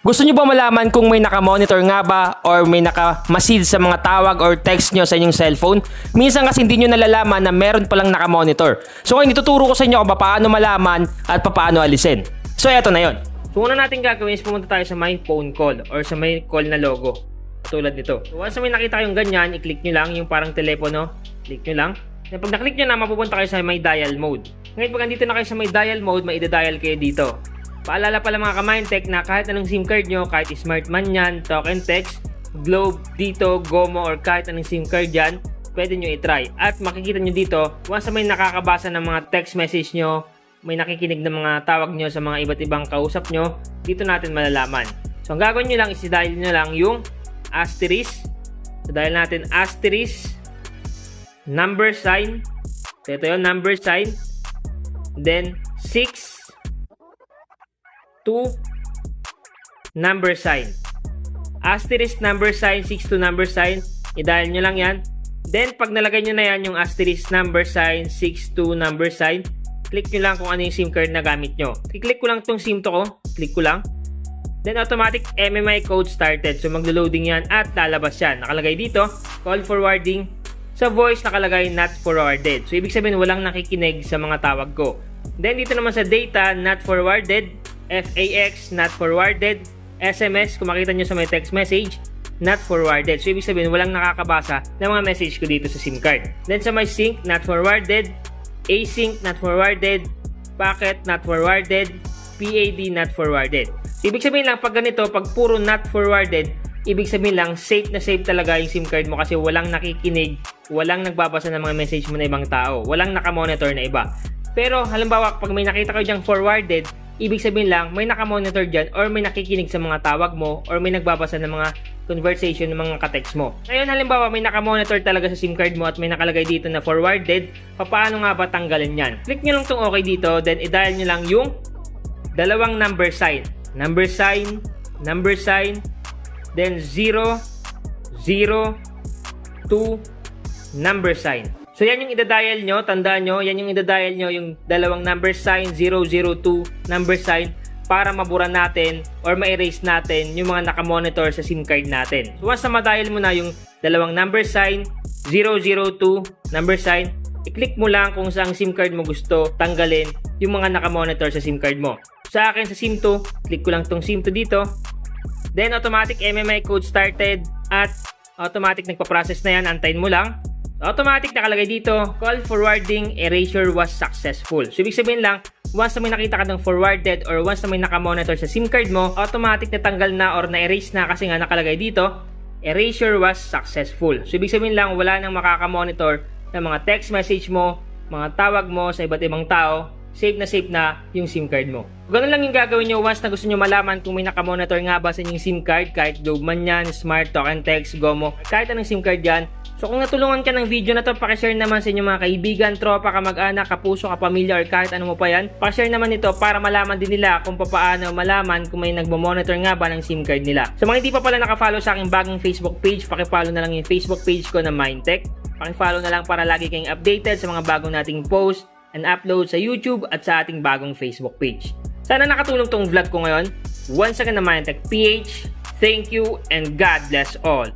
Gusto nyo ba malaman kung may naka-monitor nga ba or may naka-masid sa mga tawag or text nyo sa inyong cellphone? Minsan kasi hindi nyo nalalaman na meron palang naka-monitor. So ngayon ituturo ko sa inyo kung paano malaman at paano alisin. So eto na yon. So una natin gagawin is pumunta tayo sa my phone call or sa may call na logo. Tulad nito. So once na may nakita kayong ganyan, i-click nyo lang yung parang telepono. Click nyo lang. Then pag na-click nyo na, mapupunta kayo sa may dial mode. Ngayon pag andito na kayo sa may dial mode, may ida-dial kayo dito. Paalala pala mga ka-Mindtech na kahit anong SIM card nyo, kahit smart man yan, talk and text, Globe, Dito, Gomo, or kahit anong SIM card yan, pwede nyo i-try. At makikita nyo dito, once na may nakakabasa ng mga text message nyo, may nakikinig ng mga tawag nyo sa mga iba't ibang kausap nyo, dito natin malalaman. So ang gagawin nyo lang is i-dial nyo lang yung asterisk. So dial natin asterisk, number sign, so ito yung number sign, then 6, 2 number sign. Asterisk number sign, 6 to number sign. I-dial nyo lang yan. Then, pag nalagay nyo na yan yung asterisk number sign, 6 to number sign, click nyo lang kung ano yung SIM card na gamit nyo. I-click ko lang tong SIM to ko. Click ko lang. Then, automatic MMI code started. So, maglo-loading yan at lalabas yan. Nakalagay dito, call forwarding. Sa voice, nakalagay not forwarded. So, ibig sabihin, walang nakikinig sa mga tawag ko. Then, dito naman sa data, not forwarded. FAX, not forwarded. SMS, kung makita nyo sa may text message, not forwarded. So, ibig sabihin, walang nakakabasa ng mga message ko dito sa SIM card. Then, sa may sync, not forwarded. Async, not forwarded. Packet, not forwarded. PAD, not forwarded. So, ibig sabihin lang, pag ganito, pag puro not forwarded, ibig sabihin lang, safe na safe talaga yung SIM card mo kasi walang nakikinig, walang nagbabasa ng mga message mo na ibang tao, walang nakamonitor na iba. Pero, halimbawa, pag may nakita kayo dyang forwarded, ibig sabihin lang, may nakamonitor dyan or may nakikinig sa mga tawag mo or may nagbabasa ng mga conversation ng mga ka-text mo. Ngayon, halimbawa, may nakamonitor talaga sa SIM card mo at may nakalagay dito na forwarded, paano nga ba tanggalin yan? Click nyo lang tong okay dito, then i-dial nyo lang yung dalawang number sign. Number sign, then 0, 0, 2, number sign. So yan yung ida-dial nyo, tandaan nyo, yan yung ida-dial nyo, yung dalawang number sign, 002 number sign, para mabura natin or ma-erase natin yung mga nakamonitor sa SIM card natin. So once na ma-dial mo na yung dalawang number sign, 002 number sign, i-click mo lang kung saang SIM card mo gusto tanggalin yung mga nakamonitor sa SIM card mo. Sa akin sa SIM 2, click ko lang tong SIM 2 dito. Then automatic MMI code started at automatic nagpa-process na yan, antayin mo lang. Automatic nakalagay dito, call forwarding erasure was successful. So, ibig sabihin lang, once na may nakita ka ng forwarded or once na may nakamonitor sa SIM card mo, automatic natanggal na or na-erase na kasi nga nakalagay dito, erasure was successful. So, ibig sabihin lang, wala nang makakamonitor ng mga text message mo, mga tawag mo sa iba't ibang tao, safe na yung SIM card mo. Ganun lang yung gagawin nyo once na gusto nyo malaman kung may nakamonitor nga ba sa inyong SIM card, kahit Globe man yan, Smart, Talk and Text, Gomo, kahit anong SIM card yan. So kung natulungan ka ng video na to, pakishare naman sa inyong mga kaibigan, tropa, kamag-anak, kapuso, kapamilya, or kahit ano mo pa yan. Pakishare naman ito para malaman din nila kung paano malaman kung may nagmo-monitor nga ba ng SIM card nila. Sa mga hindi pa pala nakafollow sa aking bagong Facebook page, pakifollow na lang yung Facebook page ko na Mindtech. Pakifollow na lang para lagi kayong updated sa mga bagong nating post and upload sa YouTube at sa ating bagong Facebook page. Sana nakatulong tong vlog ko ngayon. Once again na Mindtech PH, thank you and God bless all.